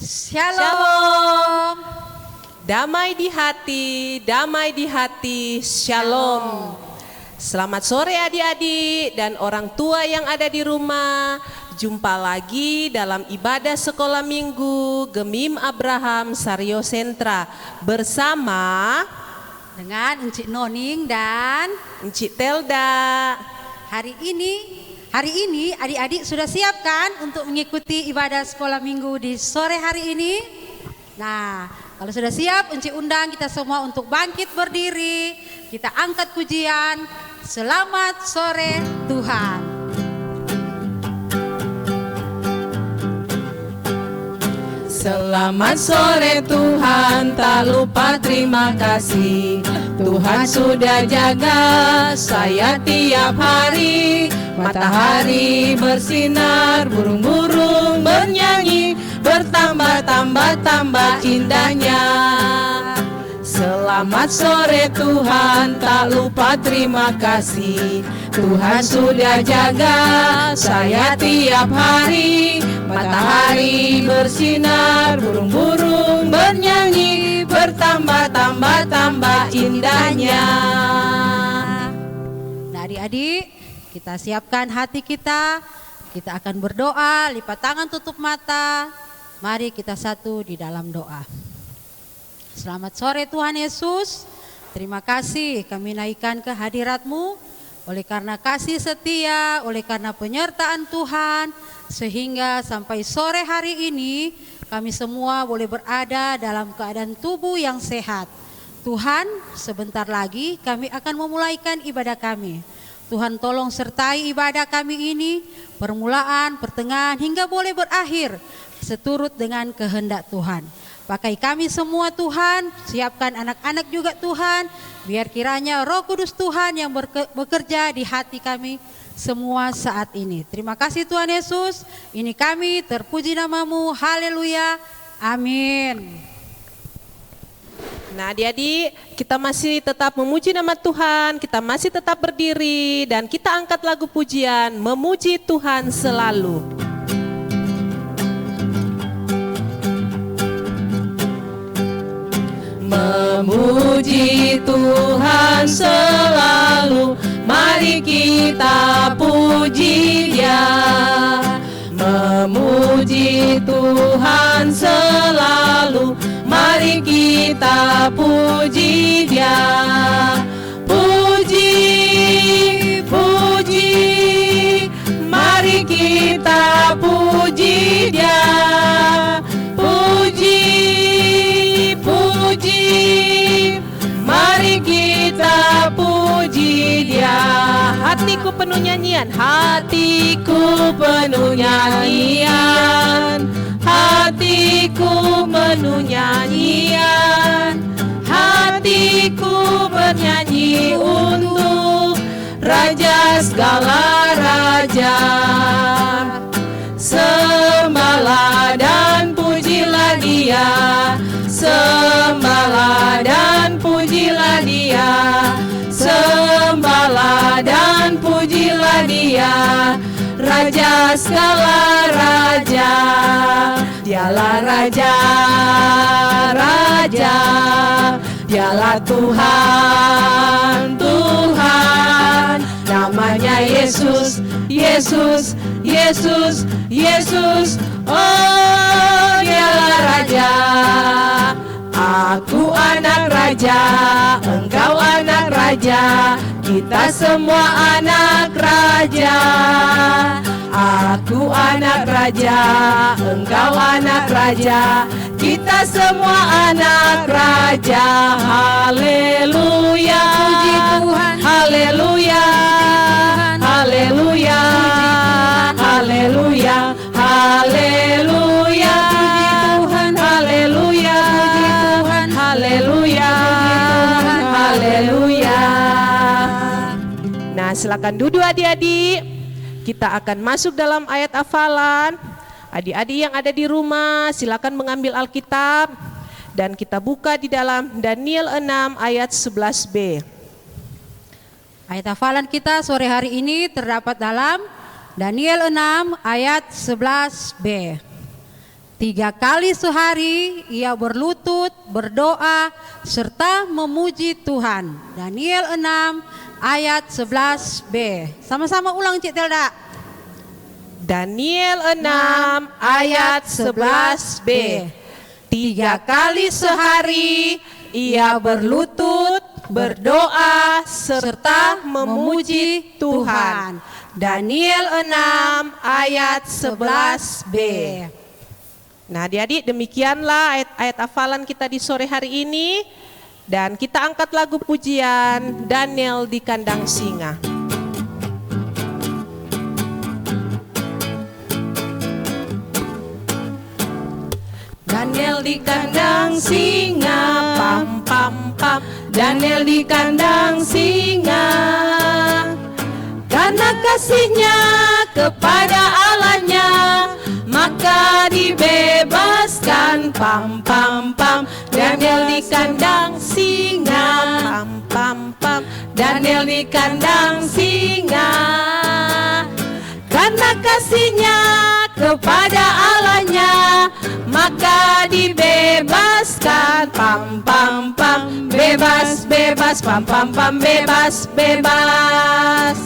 Shalom. Damai di hati, shalom. Selamat sore adik-adik dan orang tua yang ada di rumah. Jumpa lagi dalam ibadah sekolah minggu Gemim Abraham Sario Sentra bersama dengan Encik Noning dan Encik Telda. Hari ini adik-adik sudah siap kan untuk mengikuti ibadah sekolah minggu di sore hari ini? Nah, kalau sudah siap, Encik undang kita semua untuk bangkit berdiri. Kita angkat pujian. Selamat sore Tuhan. Selamat sore Tuhan, tak lupa terima kasih. Tuhan sudah jaga saya tiap hari. Matahari bersinar, burung-burung bernyanyi, bertambah-tambah indahnya. Selamat sore Tuhan, tak lupa terima kasih. Tuhan sudah jaga saya tiap hari. Matahari bersinar, burung-burung bernyanyi, bertambah-tambah indahnya. Nah, adik-adik, kita siapkan hati kita. Kita akan berdoa, lipat tangan, tutup mata. Mari kita satu di dalam doa. Selamat sore Tuhan Yesus. Terima kasih kami naikkan ke hadirat-Mu. Oleh karena kasih setia, oleh karena penyertaan Tuhan, sehingga sampai sore hari ini kami semua boleh berada dalam keadaan tubuh yang sehat. Tuhan, sebentar lagi kami akan memulaikan ibadah kami. Tuhan tolong sertai ibadah kami ini, permulaan, pertengahan, hingga boleh berakhir seturut dengan kehendak Tuhan. Pakai kami semua Tuhan, siapkan anak-anak juga Tuhan, biar kiranya Roh Kudus Tuhan yang bekerja di hati kami semua saat ini. Terima kasih Tuhan Yesus, ini kami terpuji nama-Mu, haleluya, amin. Nah adik-adik, kita masih tetap memuji nama Tuhan, kita masih tetap berdiri dan kita angkat lagu pujian, memuji Tuhan selalu. Memuji Tuhan selalu, mari kita puji Dia. Memuji Tuhan selalu, mari kita puji Dia. Puji, puji, mari kita puji Dia. Puji, puji, mari kita puji Dia. Hatiku penuh nyanyian, hatiku penuh nyanyian, hatiku penuh nyanyian, hatiku bernyanyi untuk Raja segala raja. Sembahlah dan pujilah Dia, sembahlah dan pujilah Dia, sembahlah dan pujilah Dia, Raja segala raja. Dialah Raja, Raja, Dialah Tuhan, Tuhan. Namanya Yesus, Yesus, Yesus, Yesus. Oh, Dialah Raja. Aku anak raja, engkau anak raja, kita semua anak raja. Aku anak raja, engkau anak raja, kita semua anak raja. Haleluya, Puji Tuhan, haleluya, haleluya, haleluya, haleluya, Tuhan, haleluya, Tuhan, haleluya, haleluya. Nah, silakan duduk adik-adik. Kita akan masuk dalam ayat hafalan. Adik-adik yang ada di rumah silakan mengambil Alkitab dan kita buka di dalam Daniel 6 ayat 11b. Ayat hafalan kita sore hari ini terdapat dalam Daniel 6 ayat 11b. 3 kali sehari ia berlutut, berdoa, serta memuji Tuhan. Daniel 6 ayat 11b. Sama-sama ulang Cik Telda. Daniel 6 ayat 11b. 3 kali sehari ia berlutut, berdoa, serta memuji Tuhan. Daniel 6 ayat 11b. Nah adik-adik, demikianlah ayat-ayat hafalan kita di sore hari ini. Dan kita angkat lagu pujian Daniel di Kandang Singa. Daniel di kandang singa, pam pam pam. Daniel di kandang singa, karena kasihnya kepada Allahnya, maka dibebaskan, pam pam pam. Daniel di kandang singa, pam pam pam. Daniel di kandang singa, karena kasihnya kepada Allahnya, maka dibebaskan, pam pam pam. Bebas bebas, pam pam pam. Bebas bebas.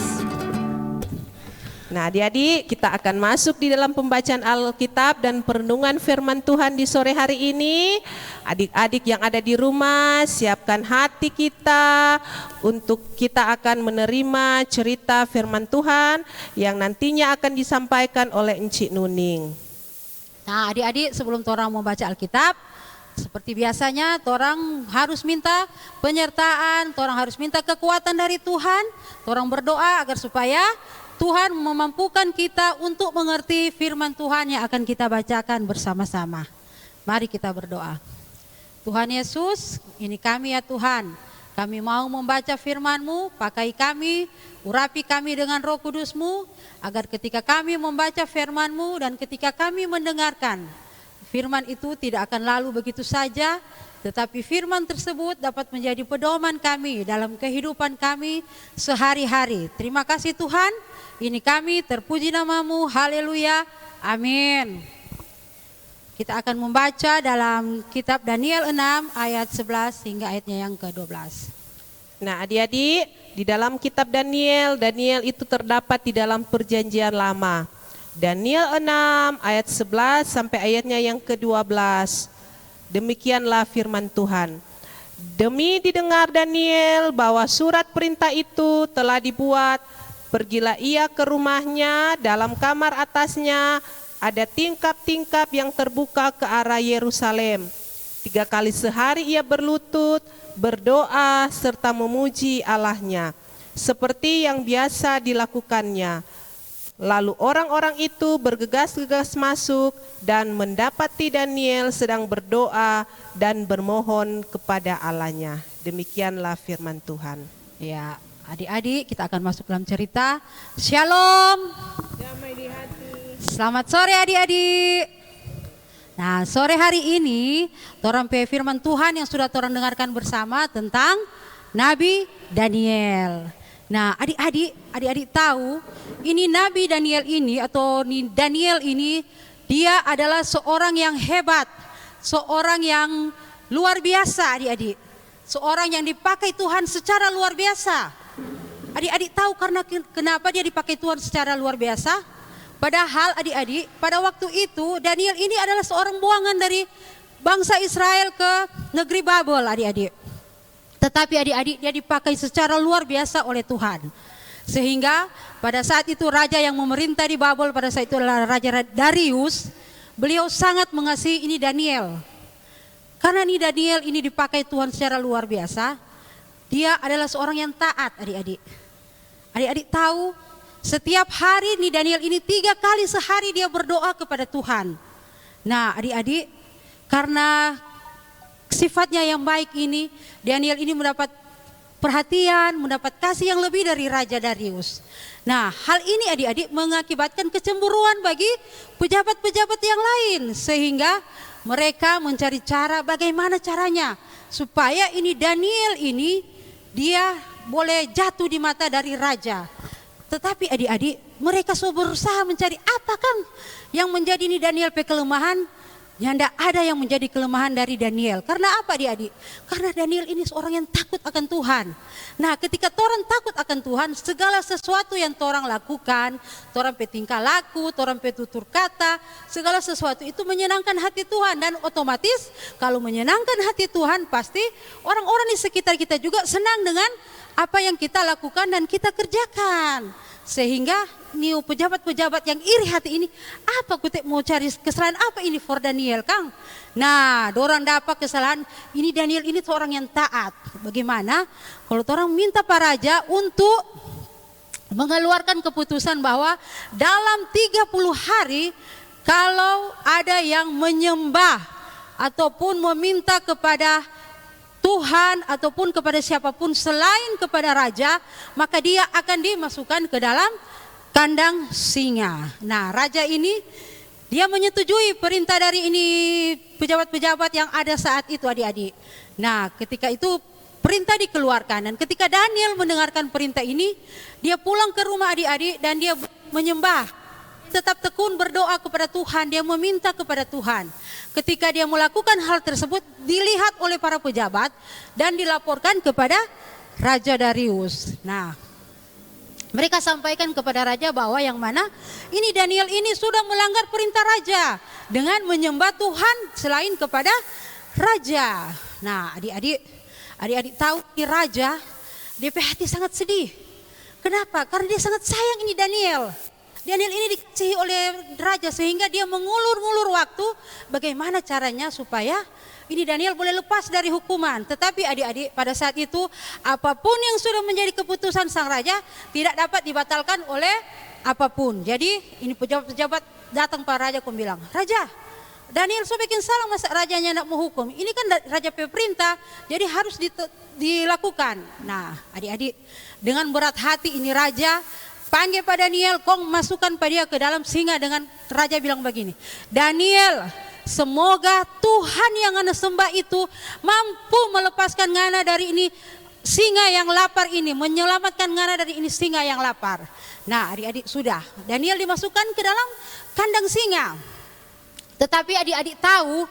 Nah adik-adik, kita akan masuk di dalam pembacaan Alkitab dan perenungan firman Tuhan di sore hari ini. Adik-adik yang ada di rumah, siapkan hati kita untuk kita akan menerima cerita firman Tuhan yang nantinya akan disampaikan oleh Encik Nuning. Nah adik-adik, sebelum torang membaca Alkitab, seperti biasanya torang harus minta penyertaan, torang harus minta kekuatan dari Tuhan. Torang berdoa agar supaya Tuhan memampukan kita untuk mengerti firman Tuhan yang akan kita bacakan bersama-sama. Mari kita berdoa. Tuhan Yesus, ini kami ya Tuhan. Kami mau membaca firman-Mu, pakai kami, urapi kami dengan Roh Kudus-Mu, agar ketika kami membaca firman-Mu dan ketika kami mendengarkan, firman itu tidak akan lalu begitu saja, tetapi firman tersebut dapat menjadi pedoman kami dalam kehidupan kami sehari-hari. Terima kasih Tuhan, ini kami, terpuji nama-Mu, haleluya, amin. Kita akan membaca dalam kitab Daniel 6 ayat 11 hingga ayatnya yang ke-12. Nah adik-adik, di dalam kitab Daniel itu terdapat di dalam perjanjian lama. Daniel 6 ayat 11 sampai ayatnya yang ke-12. Demikianlah firman Tuhan. Demi didengar Daniel bahwa surat perintah itu telah dibuat, pergilah ia ke rumahnya, dalam kamar atasnya ada tingkap-tingkap yang terbuka ke arah Yerusalem. 3 kali sehari ia berlutut, berdoa, serta memuji Allahnya, seperti yang biasa dilakukannya. Lalu orang-orang itu bergegas-gegas masuk dan mendapati Daniel sedang berdoa dan bermohon kepada Allahnya. Demikianlah firman Tuhan. Ya, adik-adik, kita akan masuk dalam cerita. Shalom. Damai di hati. Selamat sore adik-adik. Nah, sore hari ini torang pe firman Tuhan yang sudah torang dengarkan bersama tentang Nabi Daniel. Nah, adik-adik tahu ini Nabi Daniel ini atau Daniel ini dia adalah seorang yang hebat, seorang yang luar biasa adik-adik. Seorang yang dipakai Tuhan secara luar biasa. Adik-adik tahu karena kenapa dia dipakai Tuhan secara luar biasa? Padahal adik-adik, pada waktu itu Daniel ini adalah seorang buangan dari bangsa Israel ke negeri Babel adik-adik. Tetapi adik-adik dia dipakai secara luar biasa oleh Tuhan. Sehingga pada saat itu raja yang memerintah di Babel pada saat itu adalah Raja Darius. Beliau sangat mengasihi ini Daniel. Karena ini Daniel ini dipakai Tuhan secara luar biasa. Dia adalah seorang yang taat adik-adik. Adik-adik tahu setiap hari nih Daniel ini 3 kali sehari dia berdoa kepada Tuhan. Nah adik-adik, karena sifatnya yang baik ini, Daniel ini mendapat perhatian, mendapat kasih yang lebih dari Raja Darius. Nah hal ini adik-adik mengakibatkan kecemburuan bagi pejabat-pejabat yang lain. Sehingga mereka mencari cara bagaimana caranya supaya ini Daniel ini dia boleh jatuh di mata dari raja. Tetapi adik-adik, mereka berusaha mencari apakah yang menjadi ini Daniel pe kelemahan. Ya tidak ada yang menjadi kelemahan dari Daniel. Karena apa adik-adik? Karena Daniel ini seorang yang takut akan Tuhan. Nah ketika torang takut akan Tuhan, segala sesuatu yang torang lakukan, torang petingkah laku, torang petutur kata, segala sesuatu itu menyenangkan hati Tuhan. Dan otomatis kalau menyenangkan hati Tuhan, pasti orang-orang di sekitar kita juga senang dengan apa yang kita lakukan dan kita kerjakan. Sehingga ini pejabat-pejabat yang iri hati ini, apa kutek mau cari kesalahan apa ini for Daniel Kang? Nah, dorang dapat kesalahan, ini Daniel ini seorang yang taat. Bagaimana? Kalau orang minta para raja untuk mengeluarkan keputusan bahwa dalam 30 hari kalau ada yang menyembah ataupun meminta kepada Tuhan ataupun kepada siapapun selain kepada raja, maka dia akan dimasukkan ke dalam kandang singa. Nah, raja ini dia menyetujui perintah dari ini pejabat-pejabat yang ada saat itu adik-adik. Nah, ketika itu perintah dikeluarkan dan ketika Daniel mendengarkan perintah ini, dia pulang ke rumah adik-adik dan dia menyembah. Tetap tekun berdoa kepada Tuhan, dia meminta kepada Tuhan. Ketika dia melakukan hal tersebut, dilihat oleh para pejabat dan dilaporkan kepada Raja Darius. Nah, mereka sampaikan kepada raja bahwa yang mana ini Daniel ini sudah melanggar perintah raja dengan menyembah Tuhan selain kepada raja. Nah, adik-adik tahu ini raja, dia hati sangat sedih. Kenapa? Karena dia sangat sayang ini Daniel. Daniel ini dikasihi oleh raja sehingga dia mengulur-ngulur waktu bagaimana caranya supaya ini Daniel boleh lepas dari hukuman. Tetapi adik-adik pada saat itu apapun yang sudah menjadi keputusan sang raja tidak dapat dibatalkan oleh apapun. Jadi ini pejabat-pejabat datang para raja dan bilang, Raja, Daniel so bikin salah masa rajanya nak menghukum. Ini kan raja perintah jadi harus dilakukan. Nah adik-adik dengan berat hati ini raja panggil pada Daniel, kong masukkan pada dia ke dalam singa dengan raja bilang begini, Daniel, semoga Tuhan yang Anda sembah itu mampu melepaskan Ngana dari ini singa yang lapar ini, menyelamatkan Ngana dari ini singa yang lapar. Nah adik-adik sudah, Daniel dimasukkan ke dalam kandang singa. Tetapi adik-adik tahu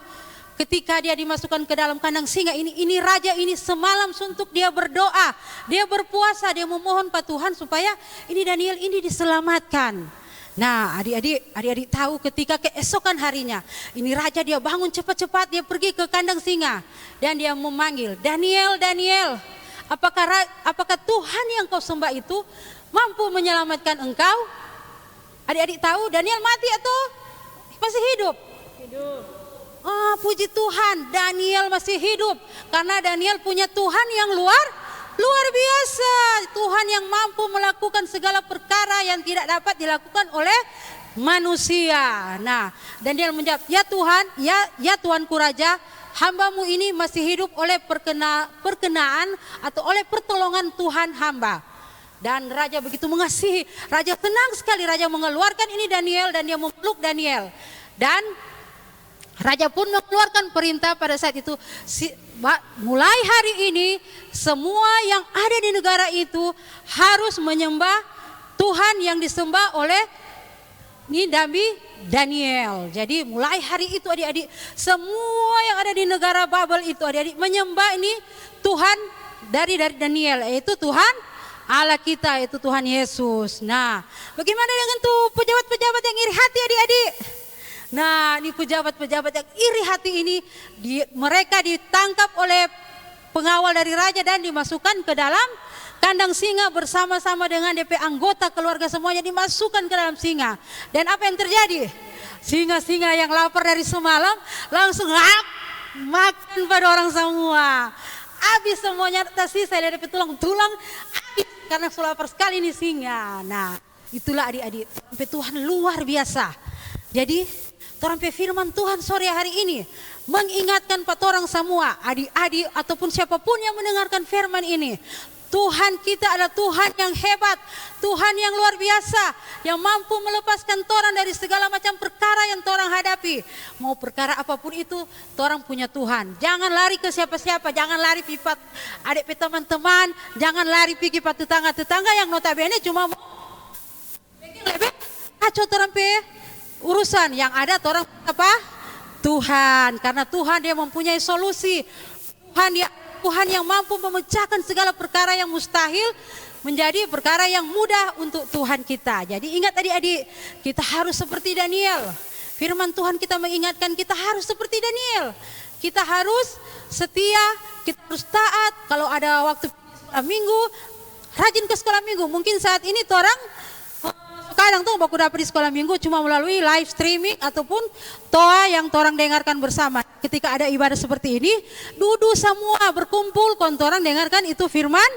ketika dia dimasukkan ke dalam kandang singa ini raja ini semalam suntuk dia berdoa, dia berpuasa, dia memohon pada Tuhan supaya ini Daniel ini diselamatkan. Nah adik-adik tahu ketika keesokan harinya ini raja dia bangun cepat-cepat, dia pergi ke kandang singa dan dia memanggil, Daniel, Daniel, apakah Tuhan yang kau sembah itu mampu menyelamatkan engkau? Adik-adik tahu Daniel mati atau masih hidup? Hidup. Oh, puji Tuhan, Daniel masih hidup karena Daniel punya Tuhan yang luar biasa, Tuhan yang mampu melakukan segala perkara yang tidak dapat dilakukan oleh manusia. Nah, Daniel menjawab, ya Tuhan, ya Tuanku Raja, hambamu ini masih hidup oleh perkenaan atau oleh pertolongan Tuhan hamba. Dan raja begitu mengasihi, raja tenang sekali, raja mengeluarkan ini Daniel dan dia memeluk Daniel. Dan raja pun mengeluarkan perintah pada saat itu, mulai hari ini semua yang ada di negara itu harus menyembah Tuhan yang disembah oleh Nabi Daniel. Jadi mulai hari itu adik-adik, semua yang ada di negara Babel itu adik-adik menyembah ini Tuhan dari Daniel, yaitu Tuhan Allah kita, yaitu Tuhan Yesus. Nah, bagaimana dengan tuh pejabat-pejabat yang iri hati adik-adik? Nah, ini pejabat-pejabat yang iri hati ini, mereka ditangkap oleh pengawal dari raja dan dimasukkan ke dalam kandang singa bersama-sama dengan DP anggota keluarga semuanya dimasukkan ke dalam singa. Dan apa yang terjadi? Singa-singa yang lapar dari semalam langsung makan pada orang semua. Habis semuanya, tersisa dari tulang-tulang habis karena sudah lapar sekali ini singa. Nah, itulah adik-adik, sampai Tuhan luar biasa. Jadi orang firman Tuhan sore hari ini mengingatkan pada orang semua, adik-adik ataupun siapapun yang mendengarkan firman ini, Tuhan kita adalah Tuhan yang hebat, Tuhan yang luar biasa, yang mampu melepaskan torang dari segala macam perkara yang torang hadapi. Mau perkara apapun itu, torang punya Tuhan. Jangan lari ke siapa-siapa, jangan lari pipat adik teman-teman, jangan lari pergi pada tetangga-tetangga yang notabene cuma mau kacau torang urusan. Yang ada torang apa? Tuhan. Karena Tuhan dia mempunyai solusi. Tuhan yang mampu memecahkan segala perkara yang mustahil menjadi perkara yang mudah untuk Tuhan kita. Jadi ingat adik-adik, kita harus seperti Daniel. Firman Tuhan kita mengingatkan kita harus seperti Daniel. Kita harus setia, kita harus taat. Kalau ada waktu sekolah minggu, rajin ke sekolah minggu. Mungkin saat ini orang kadang tuh baku dapat di sekolah minggu cuma melalui live streaming ataupun toa yang orang dengarkan bersama. Ketika ada ibadah seperti ini, duduk semua berkumpul, orang dengarkan itu firman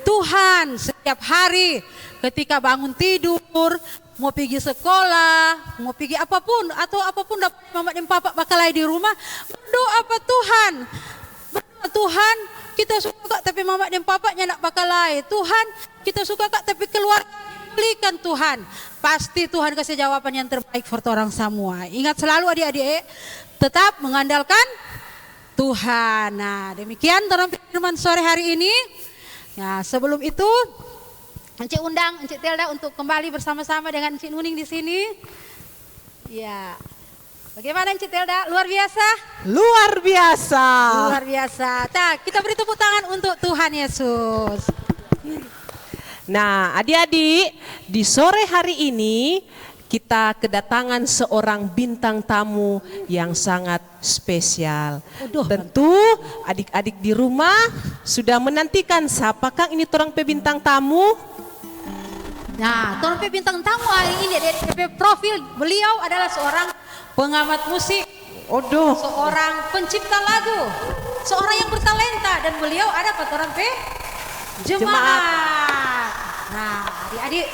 Tuhan setiap hari. Ketika bangun tidur, mau pergi sekolah, mau pergi apapun atau apapun dapat mama dan papa bakalai di rumah, berdoa apa Tuhan. Berdoa Tuhan, kita suka kak tapi mama dan papanya nak bakalai. Tuhan, kita suka kak tapi keluar belikan Tuhan. Pasti Tuhan kasih jawaban yang terbaik for orang semua. Ingat selalu adik-adik, tetap mengandalkan Tuhan. Nah, demikian orang firman sore hari ini. Nah, sebelum itu Encik undang Encik Telda untuk kembali bersama-sama dengan Encik Nuning di sini. Ya. Bagaimana Encik Telda? Luar biasa? Luar biasa. Luar biasa. Nah, kita beri tepuk tangan untuk Tuhan Yesus. Nah, adik-adik, di sore hari ini kita kedatangan seorang bintang tamu yang sangat spesial. Tentu adik-adik di rumah sudah menantikan siapakah ini orang bintang tamu? Nah, orang bintang tamu hari ini dari profil beliau adalah seorang pengamat musik, seorang pencipta lagu, seorang yang bertalenta dan beliau ada orang jemaat. Nah, adik-adik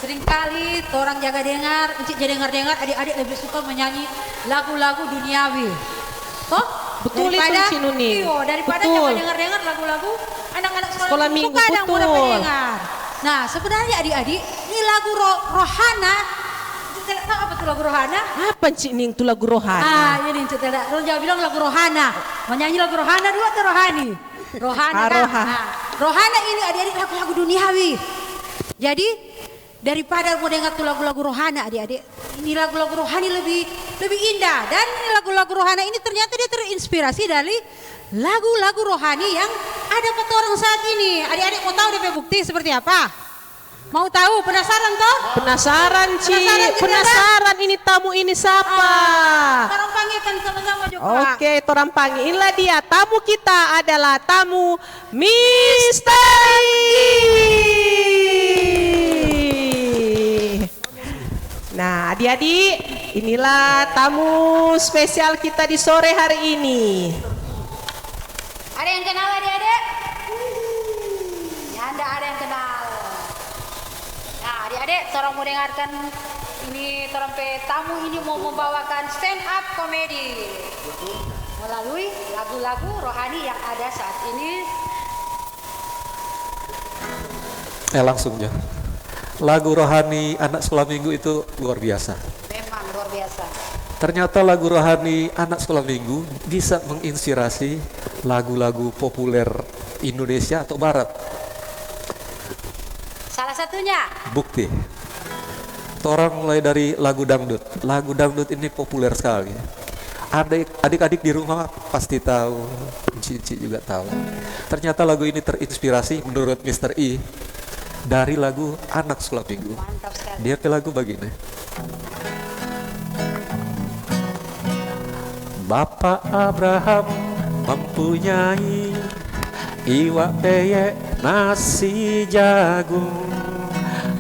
seringkali orang jaga dengar, encik jaga dengar, adik-adik lebih suka menyanyi lagu-lagu duniawi. Toh? Betul itu Encik Nuning. Daripada jangan dengar-dengar lagu-lagu anak-anak sekolah minggu kadang mudah mendengar. Nah, sebenarnya adik-adik, ini lagu rohana. Encik tahu apa itu lagu rohana? Apa Encik Ning itu lagu rohana? Ini Encik Telda. Orang Jawa bilang lagu rohana. Menyanyi lagu rohana dua atau rohani? Rohana kan? Nah, rohana ini adik-adik lagu-lagu duniawi. Jadi daripada mau dengar tuh lagu-lagu rohana adik-adik, ini lagu-lagu rohani lebih indah. Dan ini lagu-lagu rohana ini ternyata dia terinspirasi dari lagu-lagu rohani yang ada pada orang saat ini. Adik-adik mau tahu DP bukti seperti apa? Mau tahu? Penasaran toh? Penasaran Ci, penasaran ini tamu ini siapa? Orang panggilkan sama-sama juga. Oke, orang panggil. Inilah dia, tamu kita adalah tamu misteri. Nah, adik-adik, inilah tamu spesial kita di sore hari ini. Ada yang kenal adik-adik? Ya, ada yang kenal. Nah, adik-adik, tolong mau dengarkan ini tamu ini mau membawakan stand up komedi melalui lagu-lagu rohani yang ada saat ini. Langsungnya. Lagu rohani anak sekolah minggu itu luar biasa. Memang luar biasa. Ternyata lagu rohani anak sekolah minggu bisa menginspirasi lagu-lagu populer Indonesia atau Barat. Salah satunya? Bukti. Orang mulai dari lagu dangdut. Lagu dangdut ini populer sekali. Adik-adik di rumah pasti tahu, Cici juga tahu. Ternyata lagu ini terinspirasi menurut Mr. E dari lagu anak sekolah minggu. Mantap sekali. Dia ke lagu begini. Bapak Abraham mempunyai iwak peyek nasi jagung,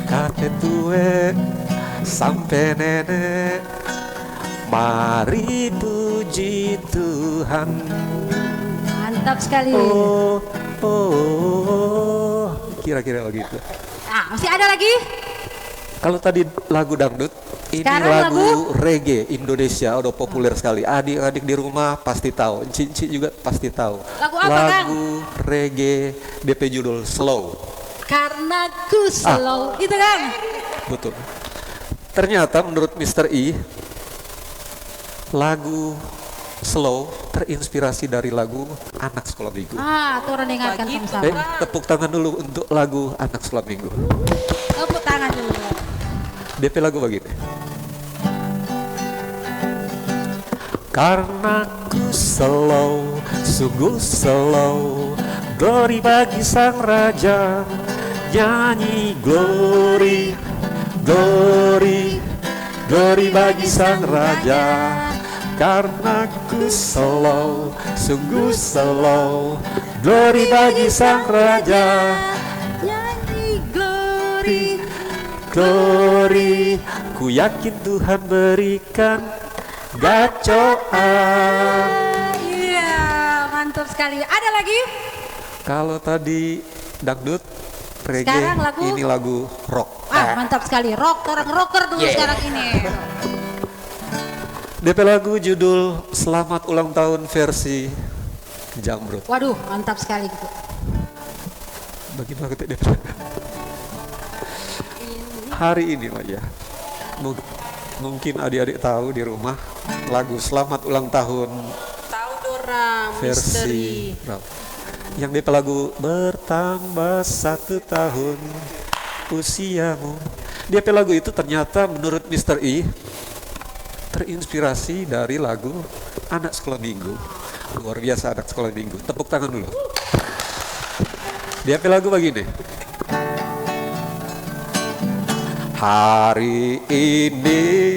kakek tua sampai nenek, mari puji Tuhan. Mantap sekali. Kira-kira begitu. Nah, masih ada lagi? Kalau tadi lagu dangdut, ini sekarang lagu reggae Indonesia udah populer sekali. Adik-adik di rumah pasti tahu, Cici juga pasti tahu. Lagu apa, lagu reggae DP judul Slow. Karena ku slow, itu kan? Betul. Ternyata menurut Mr. E, lagu Slow terinspirasi dari lagu anak sekolah minggu. Tuh orang dengarkan sama-sama. Tepuk tangan dulu untuk lagu anak sekolah minggu. Tepuk tangan dulu. DP lagu begini. Karena ku slow, sungguh slow. Glory bagi Sang Raja. Nyanyi glory, glory, glory bagi Sang Raja. Karena ku slow, sungguh slow. Glory bagi Sang Raja. Nyanyi glory, Glory, ku yakin Tuhan berikan gacoan. Iya, mantap sekali. Ada lagi? Kalau tadi dangdut, reggae, Sekarang lagu? ini lagu rock. Mantap sekali. Rock, orang rocker dulu sekarang ini. DP lagu judul Selamat Ulang Tahun versi Jamrut. Waduh, mantap sekali gitu. Bagaimana DP? Hari ini Pak ya, mungkin adik-adik tahu di rumah lagu Selamat Ulang Tahun Tahu dorang versi misteri. berapa? Yang DP lagu bertambah 1 tahun usiamu. DP lagu itu ternyata menurut Mr. E terinspirasi dari lagu Anak Sekolah Minggu. Luar biasa Anak Sekolah Minggu. Tepuk tangan dulu. DP lagu begini. Hari ini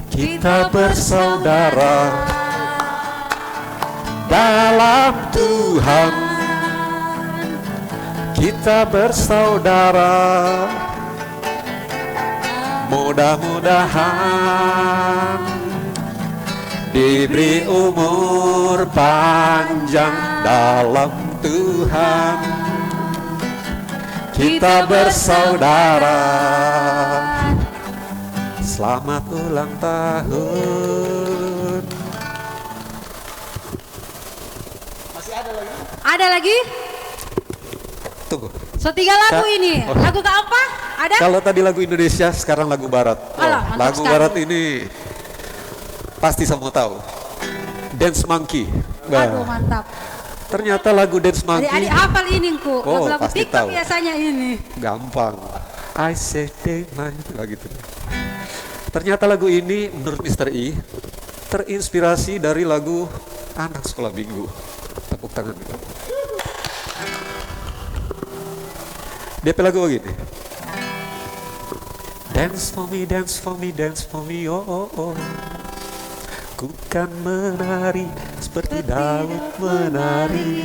kita bersaudara dalam Tuhan. Kita bersaudara, mudah-mudahan diberi umur panjang dalam Tuhan. Kita bersaudara. Selamat ulang tahun. Ada lagi? Tunggu. So 3 lagu ini. Oh. Lagu ke apa? Ada? Kalau tadi lagu Indonesia, sekarang lagu Barat. Alah, mantap Lagu sekali. Barat ini pasti semua tahu. Dance Monkey. Aduh, mantap. Ternyata lagu Dance Monkey Adik-adik hafal ini, Ku. Oh, Lagu-lagu pasti TikTok tahu. biasanya ini. gampang. I say take my gitu. Ternyata lagu ini menurut Mr. E terinspirasi dari lagu Anak Sekolah Minggu. Tepuk tangan dulu. DP lagu begini. Dance for me, dance for me, dance for me, oh oh oh. Ku kan menari seperti Daud menari.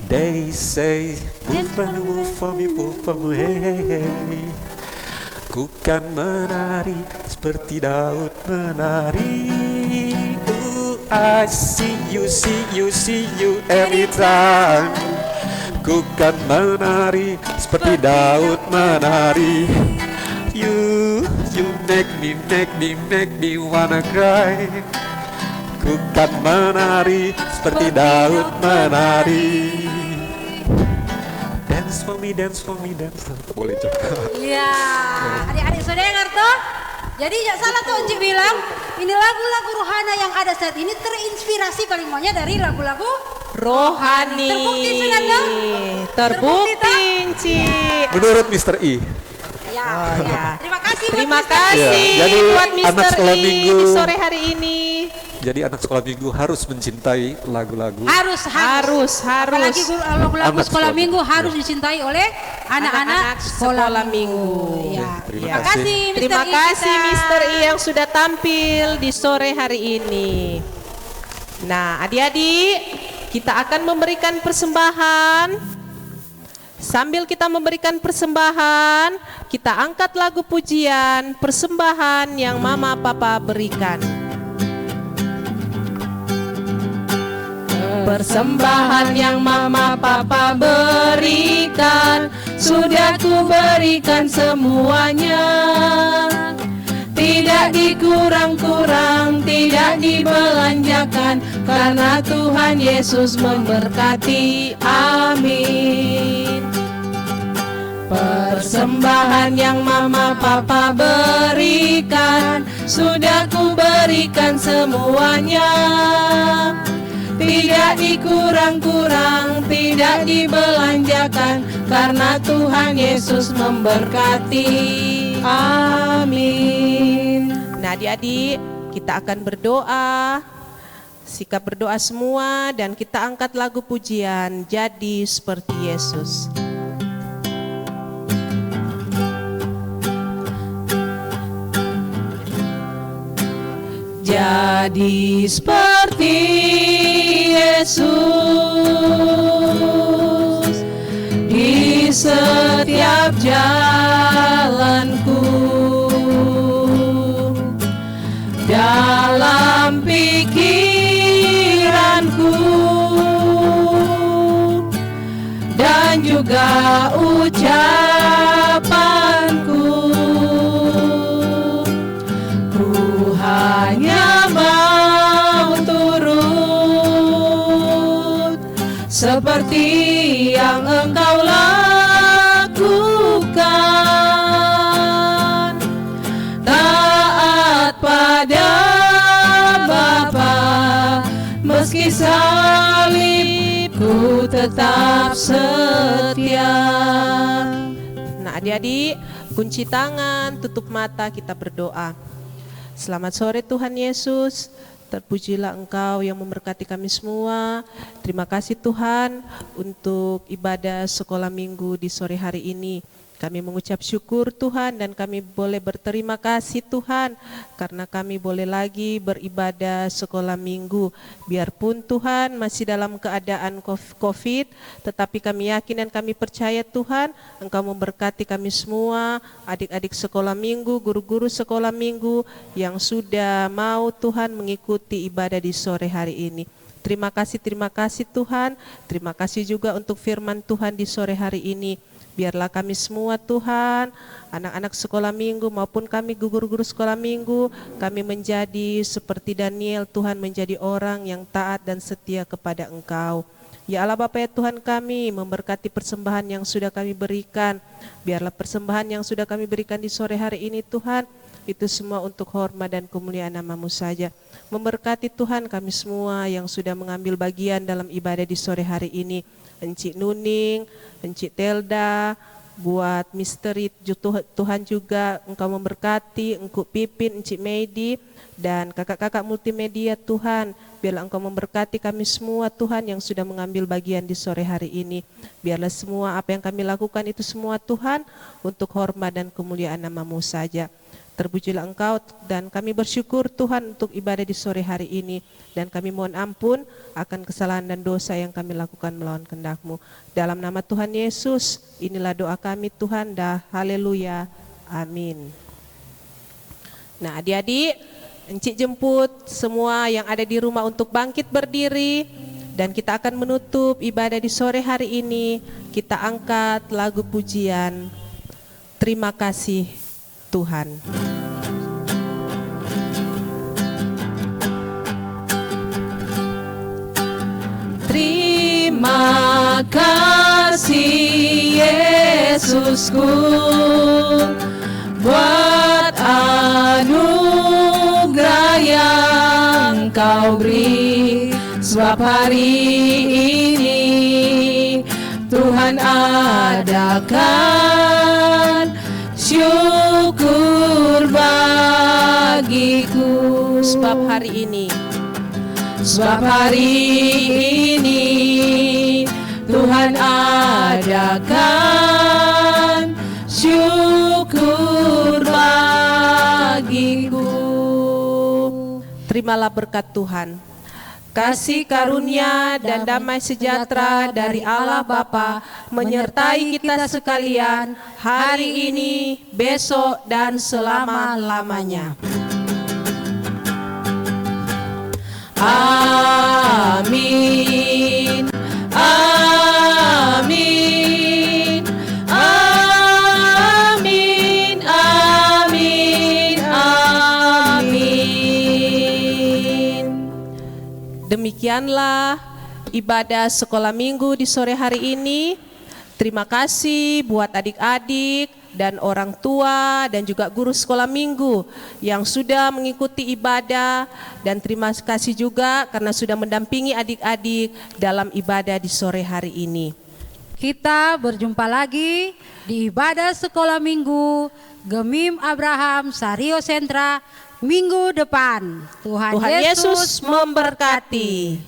They say, move for me, hey, hey, hey. Ku kan menari seperti Daud menari. I see you, see you, see you anytime. Ku kan menari seperti Daud menari. You make me wanna cry. Ku kan menari seperti Daud menari. Dance for me, dance for me, dance for me. Boleh coba. Iya, adik-adik sudah dengar tuh? Jadi ya salah tuh Encik bilang, ini lagu-lagu rohana yang ada saat ini terinspirasi paling banyak dari lagu-lagu Rohani. Terbukti sudah dong? Terbukti, Ci. Menurut Mr. E. ya. Oh, ya. Terima kasih buat Terima Mr. kasih Ya, jadi buat anak Mr. sekolah E minggu. di sore hari ini. Jadi anak sekolah minggu harus mencintai lagu-lagu. Harus. Apalagi lagu-lagu Anak sekolah sekolah minggu minggu. harus dicintai oleh anak-anak sekolah minggu. Ya. Terima Terima kasih Mr. Terima E kasih kita. Mr. E yang sudah tampil di sore hari ini. Nah, adik-adik, kita akan memberikan persembahan. Sambil kita memberikan persembahan, kita angkat lagu pujian, persembahan yang Mama Papa berikan. Persembahan yang Mama Papa berikan, sudah ku berikan semuanya. Tidak dikurang-kurang, tidak dibelanjakan, karena Tuhan Yesus memberkati. Amin. Persembahan yang Mama Papa berikan, sudah ku berikan semuanya. Tidak dikurang-kurang, tidak dibelanjakan, karena Tuhan Yesus memberkati. Amin. Nah, adik-adik, kita akan berdoa, sikap berdoa semua, dan kita angkat lagu pujian Jadi Seperti Yesus. Jadi seperti Yesus di setiap jalanku, dalam pikiranku dan juga ucapanku. Ku hanya mau turut seperti yang Engkau lakukan, taat pada Bapa, meski salib ku tetap setia. Nah, adik-adik, kunci tangan, tutup mata, kita berdoa. Selamat sore Tuhan Yesus, terpujilah Engkau yang memberkati kami semua. Terima kasih Tuhan untuk ibadah sekolah minggu di sore hari ini. Kami mengucap syukur Tuhan, dan kami boleh berterima kasih Tuhan karena kami boleh lagi beribadah sekolah minggu. Biarpun Tuhan masih dalam keadaan COVID, tetapi kami yakin dan kami percaya Tuhan Engkau memberkati kami semua, adik-adik sekolah minggu, guru-guru sekolah minggu yang sudah mau Tuhan mengikuti ibadah di sore hari ini. Terima kasih Tuhan. Terima kasih juga untuk firman Tuhan di sore hari ini. Biarlah kami semua Tuhan, anak-anak sekolah minggu maupun kami guru-guru sekolah minggu, kami menjadi seperti Daniel, Tuhan, menjadi orang yang taat dan setia kepada Engkau. Ya Allah Bapa ya Tuhan kami, memberkati persembahan yang sudah kami berikan. Biarlah persembahan yang sudah kami berikan di sore hari ini Tuhan, itu semua untuk hormat dan kemuliaan nama-Mu saja. Memberkati Tuhan kami semua yang sudah mengambil bagian dalam ibadah di sore hari ini. Encik Nuning, Encik Telda, buat misteri Tuhan juga Engkau memberkati, Engkau Pipin, Encik Medi, dan kakak-kakak multimedia Tuhan. Biarlah Engkau memberkati kami semua Tuhan yang sudah mengambil bagian di sore hari ini. Biarlah semua apa yang kami lakukan itu semua Tuhan untuk hormat dan kemuliaan nama-Mu saja. Terpujilah Engkau, dan kami bersyukur Tuhan untuk ibadah di sore hari ini, dan kami mohon ampun akan kesalahan dan dosa yang kami lakukan melawan kehendak-Mu. Dalam nama Tuhan Yesus, inilah doa kami Tuhan, dah haleluya, amin. Nah adik-adik, Encik jemput semua yang ada di rumah untuk bangkit berdiri, dan kita akan menutup ibadah di sore hari ini. Kita angkat lagu pujian, Terima Kasih Tuhan. Terima kasih Yesusku buat anugerah yang Kau beri, sebab hari ini Tuhan adakan syukur bagiku. Sebab hari ini Tuhan adakan syukur bagiku. Terimalah berkat Tuhan. Kasih karunia dan damai sejahtera dari Allah Bapa menyertai kita sekalian hari ini, besok, dan selama-lamanya. Amin. Amin. Amin. Amin. Amin. Demikianlah ibadah sekolah minggu di sore hari ini. Terima kasih buat adik-adik dan orang tua dan juga guru sekolah minggu yang sudah mengikuti ibadah, dan terima kasih juga karena sudah mendampingi adik-adik dalam ibadah di sore hari ini. Kita berjumpa lagi di ibadah sekolah minggu Gemim Abraham Sario Sentra minggu depan. Tuhan Tuhan Yesus memberkati.